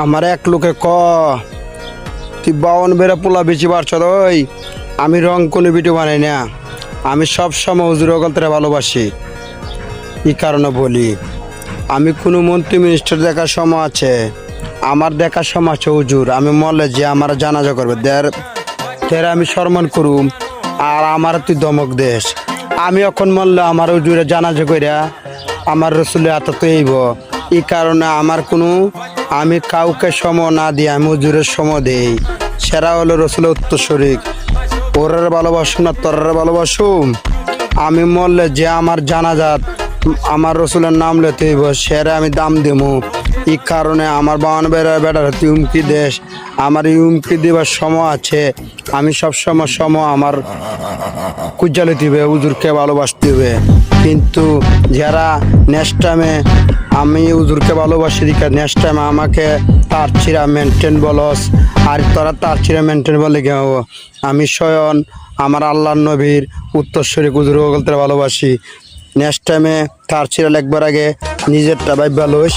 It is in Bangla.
আমার এক লোকে তুই 52 বেড়া পোলা বেশি পারছ ওই আমি রং কোনো ভিডিও বানাই না। আমি সব সময় হুজুর ওগলতরে ভালোবাসি। এই কারণে বলি, আমি কোনো মন্ত্রী মিনিস্টার দেখার সময় আছে, আমার দেখার সময় আছে হুজুর। আমি মরলে যে আমার জানাজা করবে দের আমি সম্মান করুম, আর আমার তুই দমক দেশ। আমি এখন মরলে আমার হুজুরে জানাজা কইরা আমার রসুলের হাতে তো এইব। এই কারণে আমি কাউকে সময় না দিই, আমি হুজুরের সময় দেই। সেরা হলো রসুলের উত্তরসূরি। ওরার ভালোবাসুম না তোরার ভালোবাসুম। আমি মরলে যে আমার জানাজাত আমার রসুলের নাম লেতে হইব, সেরা আমি দাম দেবো। এই কারণে আমার 52 বেটার তুই হুমকি দেশ, আমার এই হুমকি দেবার সময় আছে। আমি সব সময় আমার কুজ্জালে দিবে, হুজুরকে ভালোবাসতে হবে। কিন্তু যারা নেক্সট টাইমে আমি হুজুরকে ভালোবাসি দিকে নেক্সট টাইম আমাকে তার চিরা মেনটেন বলস, আর তোরা তার চিরা মেনটেন বলে গে। আমি স্বয়ং আমার আল্লাহর নবীর উত্তরসূরি হুজুর ওগলতে ভালোবাসি। নেক্সট টাইমে তার চিরা লেখবার আগে নিজেরটা ভাইবা লইস।